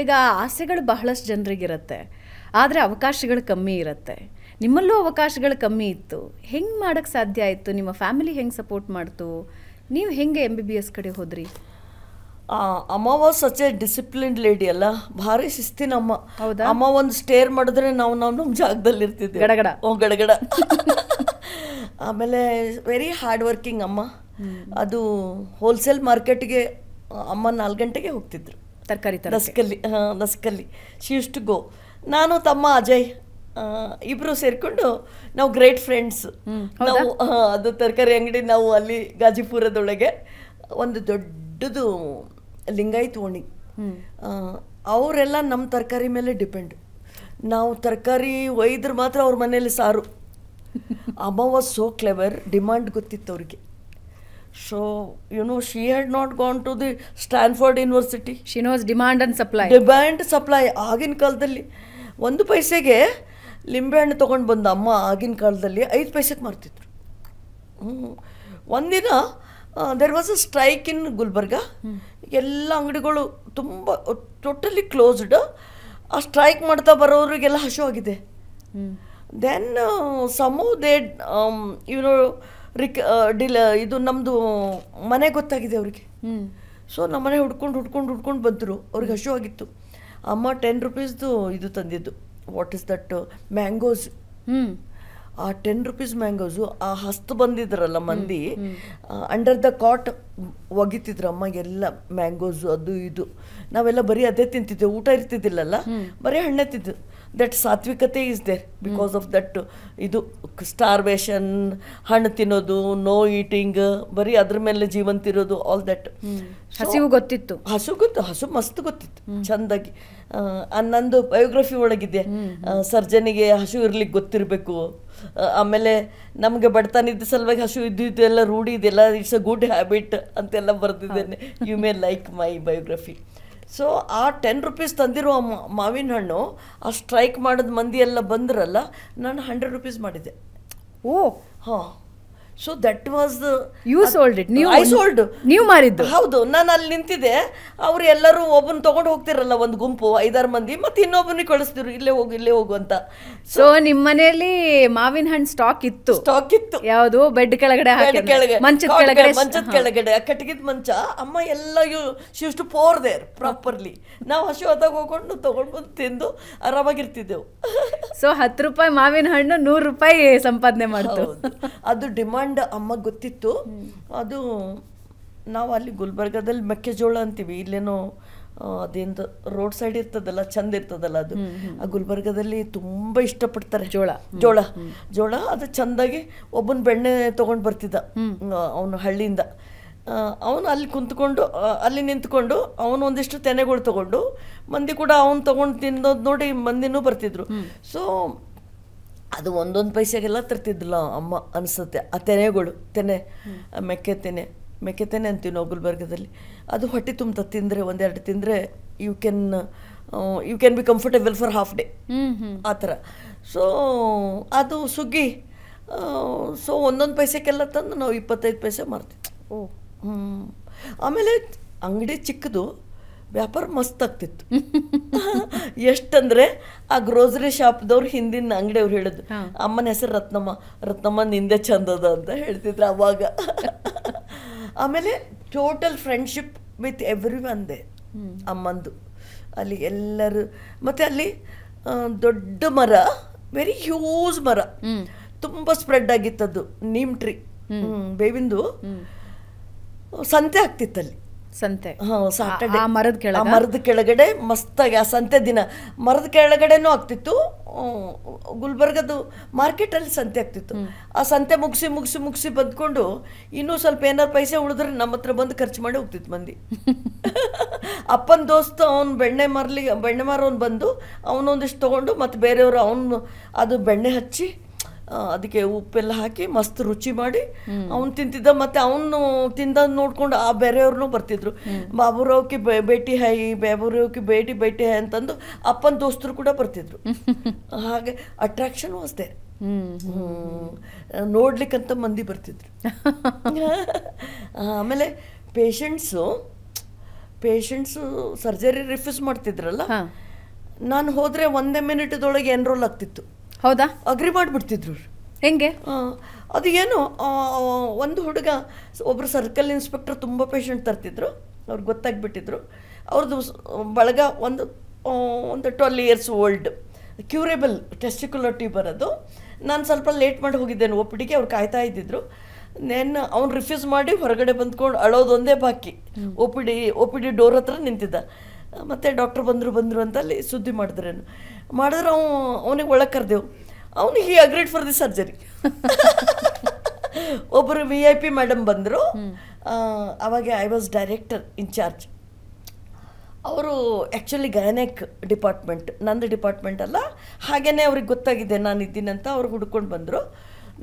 ಈಗ ಆಸೆಗಳು ಬಹಳಷ್ಟು ಜನರಿಗಿರುತ್ತೆ, ಆದರೆ ಅವಕಾಶಗಳು ಕಮ್ಮಿ ಇರುತ್ತೆ. ನಿಮ್ಮಲ್ಲೂ ಅವಕಾಶಗಳು ಕಮ್ಮಿ ಇತ್ತು. ಹೆಂಗೆ ಮಾಡೋಕ್ಕೆ ಸಾಧ್ಯ ಆಯಿತು? ನಿಮ್ಮ ಫ್ಯಾಮಿಲಿ ಹೆಂಗೆ ಸಪೋರ್ಟ್ ಮಾಡ್ತು? ನೀವು ಹೆಂಗೆ MBBS ಕಡೆ ಹೋದ್ರಿ? ಅಮ್ಮ was such A disciplined lady ಅಲ್ಲ, ಭಾರಿ ಶಿಸ್ತಿನ ಅಮ್ಮ. ಹೌದಾ? ಅಮ್ಮ ಒಂದು ಸ್ಟೇರ್ ಮಾಡಿದ್ರೆ ನಾವು ನಮ್ಮ ಜಾಗದಲ್ಲಿ ಇರ್ತಿದ್ವಿ, ಗಡಗಡ. ಗಡಗಡ. ಆಮೇಲೆ ವೆರಿ ಹಾರ್ಡ್ ವರ್ಕಿಂಗ್ ಅಮ್ಮ. ಅದು ಹೋಲ್ಸೇಲ್ ಮಾರ್ಕೆಟ್ಗೆ ಅಮ್ಮ 4 ಗಂಟೆಗೆ ಹೋಗ್ತಿದ್ರು ತರಕಾರಿ ದಸ್ಕಲ್ಲಿ. She use to go. ನಾನು ತಮ್ಮ ಅಜಯ್ ಇಬ್ಬರು ಸೇರಿಕೊಂಡು ನಾವು ಗ್ರೇಟ್ ಫ್ರೆಂಡ್ಸ್. ನಾವು ಅದು ತರಕಾರಿ ಅಂಗಡಿ ನಾವು ಅಲ್ಲಿ ಗಾಜಿಪುರದೊಳಗೆ ಒಂದು ದೊಡ್ಡದು ಲಿಂಗಾಯತ್ ಓಣಿ. ಅವರೆಲ್ಲ ನಮ್ಮ ತರಕಾರಿ ಮೇಲೆ ಡಿಪೆಂಡ್. ನಾವು ತರಕಾರಿ ಒಯ್ದ್ರೆ ಮಾತ್ರ ಅವ್ರ ಮನೇಲಿ ಸಾರು. ಅಮ್ಮ ವಾಸ್ ಸೋ ಕ್ಲೆವರ್, ಡಿಮಾಂಡ್ ಗೊತ್ತಿತ್ತು ಅವ್ರಿಗೆ. So she had not gone to the Stanford university. She knows demand and supply. ಆಗಿನ ಕಾಲದಲ್ಲಿ 1 ಪೈಸೆಗೆ ಲಿಂಬೆಹಣ್ಣು ತೊಗೊಂಡು ಬಂದ ಅಮ್ಮ ಆಗಿನ ಕಾಲದಲ್ಲಿ 5 ಪೈಸೆಗೆ ಮಾರ್ತಿದ್ರು. ಒಂದಿನ ದೇರ್ ವಾಸ್ ಅ ಸ್ಟ್ರೈಕ್ ಇನ್ ಗುಲ್ಬರ್ಗ. ಎಲ್ಲ ಅಂಗಡಿಗಳು ತುಂಬ ಟೋಟಲಿ ಕ್ಲೋಸ್ಡ್. ಆ ಸ್ಟ್ರೈಕ್ ಮಾಡ್ತಾ ಬರೋರಿಗೆಲ್ಲ ಹಸಿವಾಗಿದೆ. ದೆನ್ ಸಮೋ ದೇ ಇದು ನಮ್ಮದು ಮನೆ ಗೊತ್ತಾಗಿದೆ ಅವ್ರಿಗೆ. ಸೊ ನಮ್ಮ ಮನೆ ಹುಡ್ಕೊಂಡು ಬಂದರು. ಅವ್ರಿಗೆ ಹಸಿವಾಗಿತ್ತು. ಅಮ್ಮ 10 ರೂಪೀಸ್ದು ಇದು ತಂದಿದ್ದು. What is that? ಮ್ಯಾಂಗೋಸ್. ಆ 10 ರೂಪೀಸ್ ಮ್ಯಾಂಗೋಸು ಆ ಹಸ್ತು ಬಂದಿದ್ರಲ್ಲ ಮಂದಿ, ಅಂಡರ್ ದ ಕಾಟ್ ಒಗಿತಿದ್ರು ಅಮ್ಮಗೆಲ್ಲ ಮ್ಯಾಂಗೋಸು, ಅದು ಇದು. ನಾವೆಲ್ಲ ಬರೀ ಅದೇ ತಿಂತಿದ್ದೆವು, ಊಟ ಇರ್ತಿದ್ದಿಲ್ಲಲ್ಲ, ಬರೀ ಹಣ್ಣೆ ತಿದ್ದು. ದಟ್ ಸಾತ್ವಿಕತೆ is there because of that. ಇದು ಸ್ಟಾರ್ವೇಷನ್, ಹಣ್ಣು ತಿನ್ನೋದು, ನೋ ಈಟಿಂಗ್, ಬರೀ ಅದ್ರ ಮೇಲೆ ಜೀವಂತಿರೋದು, ಆಲ್ ದಟ್. ಹಸಿವು ಗೊತ್ತಿತ್ತು. ಹಸು ಮಸ್ತ್ ಗೊತ್ತಿತ್ತು ಚಂದಾಗಿ. ನಂದು ಬಯೋಗ್ರಫಿ ಒಳಗಿದೆ, ಸರ್ಜನಿಗೆ ಹಸು ಇರ್ಲಿಕ್ಕೆ ಗೊತ್ತಿರಬೇಕು. ಆಮೇಲೆ ನಮಗೆ ಬಡತನಿದ್ದ ಸಲುವಾಗಿ ಹಸು ಇದ್ದಿದ್ದೆಲ್ಲ ರೂಢಿ ಇದೆಲ್ಲ, ಇಟ್ಸ್ ಅ ಗುಡ್ ಹ್ಯಾಬಿಟ್ ಅಂತೆಲ್ಲ ಬರೆದಿದ್ದೇನೆ. You may like my biography. So ಆ 10 ರೂಪೀಸ್ ತಂದಿರೋ ಮಾವಿನ ಹಣ್ಣು ಆ ಸ್ಟ್ರೈಕ್ ಮಾಡಿದ ಮಂದಿ ಎಲ್ಲ ಬಂದ್ರಲ್ಲ, ನಾನು 100 ರೂಪೀಸ್ ಮಾಡಿದೆ. ಹಾಂ. So that was you sold it. I sold. ನೀವು ಮಾರಿದ್ದು? ಹೌದು. ನಾನು ಅಲ್ಲಿ ನಿಂತಿದ್ದೆ. ಅವ್ರು ಎಲ್ಲರೂ ಒಬ್ಬನ ತೊಗೊಂಡು ಹೋಗ್ತಿರಲ್ಲ, ಒಂದು ಗುಂಪು 5-6 ಮಂದಿ, ಮತ್ತೆ ಇನ್ನೊಬ್ಬನಿಗೆ ಕಳಿಸ್ತಿರು, ಇಲ್ಲೇ ಹೋಗು ಅಂತ. ಸೊ ನಿಮ್ಮ ಮನೆಯಲ್ಲಿ ಮಾವಿನ ಹಣ್ಣು ಸ್ಟಾಕ್ ಇತ್ತು? ಯಾವುದು? ಬೆಡ್ ಕೆಳಗಡೆ, ಮಂಚದ ಕೆಳಗಡೆ, ಆ ಕಟ್ಟಿಗೆದ ಮಂಚ. ಅಮ್ಮ ಎಲ್ಲ ಶಿಫ್ಟ್ ಪೋರ್ ದೇರ್ ಪ್ರಾಪರ್ಲಿ. ನಾವು ಹಸಿವಾದಾಗ ಹೋಗ್ಕೊಂಡು ತೊಗೊಂಡು ಬಂದು ತಿಂದು ಆರಾಮಾಗಿರ್ತಿದ್ದೆವು. ಸೊ 10 ರೂಪಾಯಿ ಮಾವಿನ ಹಣ್ಣು 100 ರೂಪಾಯಿ ಸಂಪಾದನೆ ಮಾಡ್ತು. ಅದು ಡಿಮಾಂಡ್ ಅಮ್ಮಗೆ ಗೊತ್ತಿತ್ತು. ಅದು ನಾವು ಅಲ್ಲಿ ಗುಲ್ಬರ್ಗದಲ್ಲಿ ಮೆಕ್ಕೆಜೋಳ ಅಂತೀವಿ, ಇಲ್ಲೇನೋ ಅದೇಂದು ರೋಡ್ ಸೈಡ್ ಇರ್ತದಲ್ಲ, ಚಂದ ಇರ್ತದಲ್ಲ ಅದು. ಆ ಗುಲ್ಬರ್ಗದಲ್ಲಿ ತುಂಬ ಇಷ್ಟಪಡ್ತಾರೆ ಜೋಳ. ಅದು ಚಂದಾಗಿ ಒಬ್ಬನ ಬೆಣ್ಣೆ ತೊಗೊಂಡು ಬರ್ತಿದ್ದ ಅವನು ಹಳ್ಳಿಯಿಂದ. ಅವನು ಅಲ್ಲಿ ಕುಂತ್ಕೊಂಡು ಅಲ್ಲಿ ನಿಂತ್ಕೊಂಡು ಅವನು ಒಂದಿಷ್ಟು ತೆನೆಗಳು ತೊಗೊಂಡು, ಮಂದಿ ಕೂಡ ಅವನು ತೊಗೊಂಡು ತಿನ್ನೋದು ನೋಡಿ ಮಂದಿನೂ ಬರ್ತಿದ್ರು. ಸೊ ಅದು 1 ಪೈಸೆಗೆಲ್ಲ ತರ್ತಿದ್ದಿಲ್ಲ ಅಮ್ಮ ಅನಿಸುತ್ತೆ. ಆ ತೆನೆಗಳು, ಮೆಕ್ಕೆ ತೆನೆ ಅಂತೀವಿ ನಾವು ಗುಲ್ಬರ್ಗದಲ್ಲಿ. ಅದು ಹೊಟ್ಟೆ ತುಂಬ ತಿಂದರೆ, 1-2 ತಿಂದರೆ you can be comfortable for half day, ಆ ಥರ. ಸೊ ಅದು ಸುಗ್ಗಿ. ಸೊ 1 ಪೈಸೆಗೆಲ್ಲ ತಂದು ನಾವು 25 ಪೈಸೆ ಮಾರ್ತಿದ್ವಿ. ಆಮೇಲೆ ಅಂಗಡಿ ಚಿಕ್ಕದು, ವ್ಯಾಪಾರ ಮಸ್ತ್ ಆಗ್ತಿತ್ತು. ಎಷ್ಟಂದರೆ ಆ ಗ್ರೋಸರಿ ಶಾಪ್ದವ್ರು ಹಿಂದಿನ ಅಂಗಡಿಯವ್ರು ಹೇಳಿದ್ರು, ಅಮ್ಮನ ಹೆಸರು ರತ್ನಮ್ಮ ನಿಂದೆ ಚಂದದ ಅಂತ ಹೇಳ್ತಿದ್ರು ಅವಾಗ. ಆಮೇಲೆ total friendship with every one they ಅಮ್ಮಂದು. ಅಲ್ಲಿ ಎಲ್ಲರೂ, ಮತ್ತು ಅಲ್ಲಿ ದೊಡ್ಡ ಮರ, ವೆರಿ ಹ್ಯೂಜ್ ಮರ, ತುಂಬ ಸ್ಪ್ರೆಡ್ ಆಗಿತ್ತದು, ನೀಮ್ ಟ್ರೀ, ಬೇವಿಂದು. ಸಂತೆ ಆಗ್ತಿತ್ತಲ್ಲಿ. ಸಂತೆ? ಸಾಟರ್ಡೆ ಮರದ ಕೆಳಗಡೆ ಮಸ್ತಾಗಿ ಆ ಸಂತೆ ದಿನ ಮರದ ಕೆಳಗಡೆನೂ ಆಗ್ತಿತ್ತು. ಗುಲ್ಬರ್ಗದು ಮಾರ್ಕೆಟಲ್ಲಿ ಸಂತೆ ಆಗ್ತಿತ್ತು. ಆ ಸಂತೆ ಮುಗಿಸಿ ಬಂದ್ಕೊಂಡು ಇನ್ನೂ ಸ್ವಲ್ಪ ಏನಾರು ಪೈಸೆ ಉಳಿದ್ರೆ ನಮ್ಮ ಹತ್ರ ಬಂದು ಖರ್ಚು ಮಾಡಿ ಹೋಗ್ತಿತ್ತು ಮಂದಿ. ಅಪ್ಪನ ದೋಸ್ತ ಅವ್ನು ಬೆಣ್ಣೆ ಮಾರೋನು ಬಂದು ಅವನೊಂದಿಷ್ಟು ತೊಗೊಂಡು, ಮತ್ತು ಬೇರೆಯವರು ಅವನು ಅದು ಬೆಣ್ಣೆ ಹಚ್ಚಿ ಅದಕ್ಕೆ ಉಪ್ಪೆಲ್ಲ ಹಾಕಿ ಮಸ್ತ್ ರುಚಿ ಮಾಡಿ ಅವ್ನು ತಿಂತಿದ್ದ. ಮತ್ತು ಅವನು ತಿಂದ ನೋಡ್ಕೊಂಡು ಆ ಬೇರೆಯವ್ರನ್ನೂ ಬರ್ತಿದ್ರು. ಬಾಬುರಾವ್ಕಿ ಬೇಟಿ ಹೈ, ಬಾಬುರಾವ್ಕಿ ಬೇಟಿ ಹೈ ಅಂತಂದು ಅಪ್ಪನ ದೋಸ್ತರು ಕೂಡ ಬರ್ತಿದ್ರು. ಹಾಗೆ ಅಟ್ರಾಕ್ಷನ್ ವಾಸ್ ದೇರ್. ನೋಡ್ಲಿಕ್ಕಂತ ಮಂದಿ ಬರ್ತಿದ್ರು. ಆಮೇಲೆ ಪೇಷಂಟ್ಸು ಪೇಷಂಟ್ಸು ಸರ್ಜರಿ ರಿಫ್ಯೂಸ್ ಮಾಡ್ತಿದ್ರಲ್ಲ, ನಾನು ಹೋದರೆ 1 ಮಿನಿಟ್ದೊಳಗೆ ಎನ್ರೋಲ್ ಆಗ್ತಿತ್ತು. ಹೌದಾ? ಅಗ್ರಿ ಮಾಡಿಬಿಡ್ತಿದ್ರು. ಹೆಂಗೆ? ಅದು ಏನು, ಒಂದು ಹುಡುಗ, ಒಬ್ಬರು ಸರ್ಕಲ್ ಇನ್ಸ್ಪೆಕ್ಟರ್ ತುಂಬ ಪೇಷಂಟ್ ತರ್ತಿದ್ರು, ಅವ್ರಿಗೆ ಗೊತ್ತಾಗ್ಬಿಟ್ಟಿದ್ರು. ಅವ್ರದ್ದು ಬಳಗ ಒಂದು 12 years old, curable testicular tuber. ಅದು ನಾನು ಸ್ವಲ್ಪ ಲೇಟ್ ಮಾಡಿ ಹೋಗಿದ್ದೇನೆ ಒ ಪಿ ಡಿಗೆ, ಅವ್ರು ಕಾಯ್ತಾ ಇದ್ದಿದ್ರು. ಅವ್ನು ರಿಫ್ಯೂಸ್ ಮಾಡಿ ಹೊರಗಡೆ ಬಂದ್ಕೊಂಡು ಅಳೋದೊಂದೇ ಬಾಕಿ. ಒ ಪಿ ಡಿ ಡೋರ್ ಹತ್ರ ನಿಂತಿದ್ದ. ಮತ್ತು ಡಾಕ್ಟ್ರ್ ಬಂದರು ಅಂತ ಅಲ್ಲಿ ಸುದ್ದಿ ಮಾಡಿದ್ರೆ ಅವನಿಗೆ ಒಳಗೆ ಕರೆದೆವು. ಅವನಿಗೆ he agreed for the surgery. ಒಬ್ಬರು VIP ಮೇಡಮ್ ಬಂದರು. ಅವಾಗ ಐ ವಾಸ್ ಡೈರೆಕ್ಟರ್ ಇನ್ಚಾರ್ಜ್. ಅವರು ಆ್ಯಕ್ಚುಲಿ ಗೈನೆಕ್ ಡಿಪಾರ್ಟ್ಮೆಂಟ್, ನಂದು ಡಿಪಾರ್ಟ್ಮೆಂಟ್ ಅಲ್ಲ. ಹಾಗೇ ಅವ್ರಿಗೆ ಗೊತ್ತಾಗಿದೆ ನಾನು ಇದ್ದೀನಂತ ಅವ್ರು ಹುಡ್ಕೊಂಡು ಬಂದರು.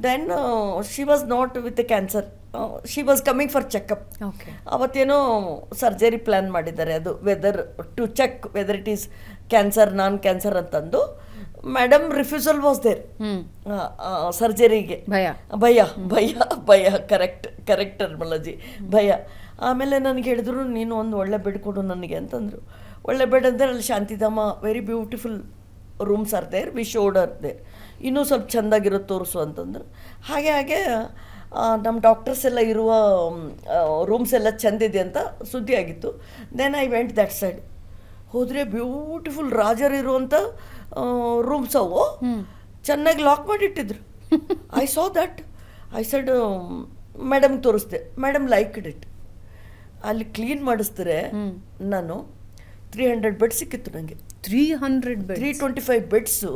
Then she was not with cancer, she was coming for checkup. ಅವತ್ತೇನೋ ಸರ್ಜರಿ ಪ್ಲ್ಯಾನ್ ಮಾಡಿದ್ದಾರೆ, ಅದು whether to check whether it is cancer non cancer ಅಂತಂದು. ಮೇಡಮ್ ರಿಫ್ಯೂಸಲ್ ವಾಸ್ ದೇರ್ ಸರ್ಜರಿಗೆ. ಭಯ ಕರೆಕ್ಟ್ ಟರ್ಮಿನಾಲಜಿ, ಭಯ. ಆಮೇಲೆ ನನಗೆ ಹೇಳಿದ್ರು, ನೀನು ಒಂದು ಒಳ್ಳೆ ಬೆಡ್ ಕೊಡು ನನಗೆ ಅಂತಂದರು. ಒಳ್ಳೆ ಬೆಡ್ ಅಂದರೆ ಅಲ್ಲಿ Shantidham, very beautiful rooms are there, we showed are there, ಇನ್ನೂ ಸ್ವಲ್ಪ ಚೆಂದಾಗಿರೋದು ತೋರಿಸು ಅಂತಂದರು. ಹಾಗೆ ನಮ್ಮ ಡಾಕ್ಟರ್ಸ್ ಎಲ್ಲ ಇರುವ ರೂಮ್ಸ್ ಎಲ್ಲ ಚೆಂದಿದೆ ಅಂತ ಸುದ್ದಿ ಆಗಿತ್ತು. Then I went that side. ಹೋದರೆ ಬ್ಯೂಟಿಫುಲ್ ರಾಜರಿರುವಂಥ ರೂಮ್ಸ್ ಅವು, ಚೆನ್ನಾಗಿ ಲಾಕ್ ಮಾಡಿಟ್ಟಿದ್ರು. I saw that. I said madam ತೋರಿಸ್ದೆ. Madam like it. ಅಲ್ಲಿ ಕ್ಲೀನ್ ಮಾಡಿಸ್ತಾರೆ. ನಾನು 300 ಬೆಡ್ ಸಿಕ್ಕಿತ್ತು ನನಗೆ. 325 ಬೆಡ್ಸು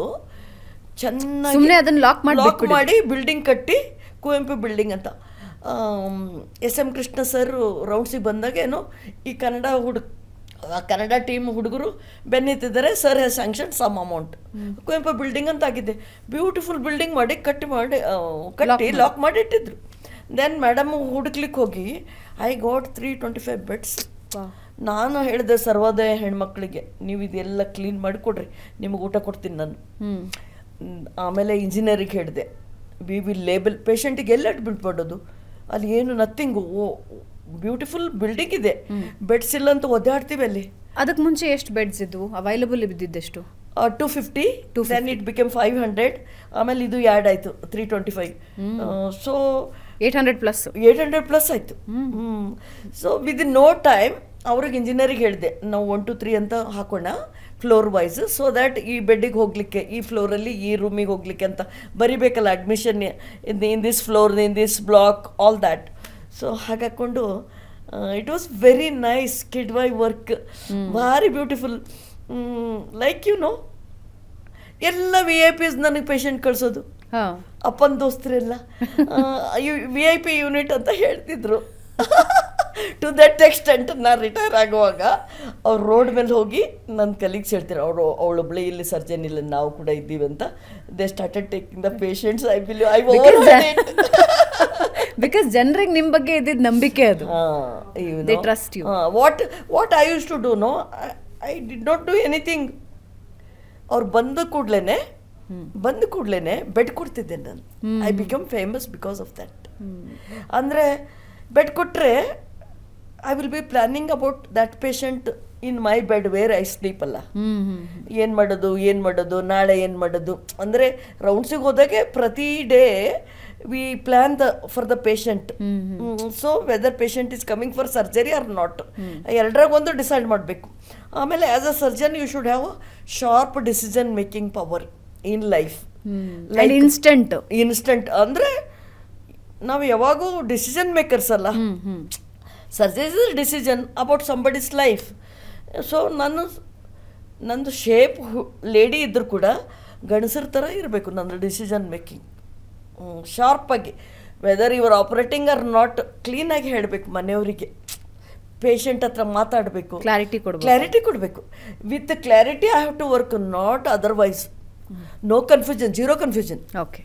ಚೆನ್ನಾಗಿ ಅದನ್ನು ಲಾಕ್ ಮಾಡಿ ಬಿಲ್ಡಿಂಗ್ ಕಟ್ಟಿ, ಕುವೆಂಪು ಬಿಲ್ಡಿಂಗ್ ಅಂತ. SM ಕೃಷ್ಣ ಸರ್ ರೌಂಡ್ಸಿಗೆ ಬಂದಾಗ ಏನೋ ಈ ಕನ್ನಡ ಟೀಮ್ ಹುಡುಗರು ಬೆನ್ನಿತ್ತಿದ್ದಾರೆ. Sir has sanction some amount, Kuvempu building ಅಂತ ಆಗಿದೆ. ಬ್ಯೂಟಿಫುಲ್ ಬಿಲ್ಡಿಂಗ್ ಮಾಡಿ ಕಟ್ಟಿ ಲಾಕ್ ಮಾಡಿ ಇಟ್ಟಿದ್ರು. ದೆನ್ ಮೇಡಮ್ ಹುಡುಕ್ಲಿಕ್ಕೆ ಹೋಗಿ ಐ ಗಾಟ್ 325 ಬೆಡ್ಸ್. ನಾನು ಹೇಳಿದೆ ಸರ್ವೋದಯ ಹೆಣ್ಮಕ್ಳಿಗೆ, ನೀವು ಇದೆಲ್ಲ ಕ್ಲೀನ್ ಮಾಡಿಕೊಡ್ರಿ, ನಿಮಗೆ ಊಟ ಕೊಡ್ತೀನಿ ನಾನು. ಆಮೇಲೆ ಇಂಜಿನಿಯರಿಗೆ ಹೇಳಿದೆ, ವಿ ವಿಲ್ ಲೇಬಲ್ ಪೇಷಂಟಿಗೆ ಎಲ್ಲ ಬಿಟ್ಬಿಡೋದು, ಅಲ್ಲಿ ಏನು ನಥಿಂಗು, ಬ್ಯೂಟಿಫುಲ್ ಬಿಲ್ಡಿಂಗ್ ಇದೆ, ಬೆಡ್ಸ್ ಇಲ್ಲ ಅಂತ ಒದ್ದಾಡ್ತೀವಿ ಅಲ್ಲಿ. ಅದಕ್ಕೆ ಮುಂಚೆ ಎಷ್ಟು ಬೆಡ್ಸ್ ಇದ್ವು ಅವೈಲಬಲ್ ಇದ್ದಿದ್ದೆಷ್ಟು? 250. Then it become 500. ಆಮೇಲೆ ಇದು ಆ್ಯಡ್ ಆಯಿತು 325. ಸೊ 800 ಪ್ಲಸ್ ಆಯಿತು. ಸೊ ವಿದಿನ್ ನೋ ಟೈಮ್ ಅವ್ರಿಗೆ ಇಂಜಿನಿಯರಿಗೆ ಹೇಳಿದೆ, ನಾವು 1 to 3 ಅಂತ ಹಾಕೋಣ ಫ್ಲೋರ್ ವೈಸ್, ಸೊ ದ್ಯಾಟ್ ಈ ಬೆಡ್ಡಿಗೆ ಹೋಗಲಿಕ್ಕೆ, ಈ ಫ್ಲೋರಲ್ಲಿ ಈ ರೂಮಿಗೆ ಹೋಗಲಿಕ್ಕೆ ಅಂತ ಬರಿಬೇಕಲ್ಲ, admission in this floor, in this block, all that. So ಹಾಗಾಕೊಂಡು it was very nice kid why work, ಭಾರಿ ಬ್ಯೂಟಿಫುಲ್. ಲೈಕ್ ಎಲ್ಲ VIPs ನನಗೆ ಪೇಷಂಟ್ ಕಳಿಸೋದು, ಅಪ್ಪನ ದೋಸ್ತರೆಲ್ಲ VIP ಯೂನಿಟ್ ಅಂತ ಹೇಳ್ತಿದ್ರು. ಟು ದಟ್ ಎಕ್ಸ್ಟೆಂಟ್ ನಾನು ರಿಟೈರ್ ಆಗುವಾಗ ಅವ್ರು ರೋಡ್ ಮೇಲೆ ಹೋಗಿ ನನ್ನ ಕಲೀಗ್ಸ್ ಹೇಳ್ತಾರೆ, ಅವಳೊಬ್ಳೆ ಇಲ್ಲಿ ಸರ್ಜನ್ ಇಲ್ಲ, ನಾವು ಕೂಡ ಇದ್ದೀವಿ ಅಂತ. They started taking the patients. I believe I because ಜನರಿಗೆ ನಿಮ್ಮ ಬಗ್ಗೆ ಇದ್ದಿದ್ದ ನಂಬಿಕೆ ಅದು. They trust you. What I use to do, no I did not do anything. ಅವ್ರು ಬಂದ ಕೂಡಲೇ ಬೆಡ್ ಕೊಡ್ತಿದ್ದೆ ನಾನು. I become famous because of that. ಅಂದರೆ ಬೆಡ್ ಕೊಟ್ಟರೆ I will be planning about that patient in my bed where I sleep ಅಲ್ಲ. ಏನು ಮಾಡೋದು ನಾಳೆ ಏನು ಮಾಡೋದು ಅಂದರೆ ರೌಂಡ್ಸಿಗೆ ಹೋದಾಗೆ ಪ್ರತಿ day we plan for the patient. So whether patient is coming for surgery or not, ಎರಡರಾಗ ಒಂದು ಡಿಸೈಡ್ ಮಾಡಬೇಕು. ಆಮೇಲೆ as a surgeon you should have a sharp decision making power in life. Like instant ಅಂದರೆ ನಾವು ಯಾವಾಗೂ decision makers ಅಲ್ಲ. Surgery is a decision about somebody's life. So ನಂದು shape lady ಇದ್ದರೂ ಕೂಡ ಗಂಡಸರ ಥರ ಇರಬೇಕು ನಂದು ಡಿಸಿಷನ್ ಮೇಕಿಂಗ್, ಶಾರ್ಪಾಗಿ. Whether your operating or not, ಕ್ಲೀನಾಗಿ ಹೇಳಬೇಕು ಮನೆಯವರಿಗೆ, ಪೇಷಂಟ್ ಹತ್ರ ಮಾತಾಡಬೇಕು, ಕ್ಲಾರಿಟಿ ಕೊಡಬೇಕು. With clarity I have to work, not otherwise. No confusion, 0 confusion. Okay.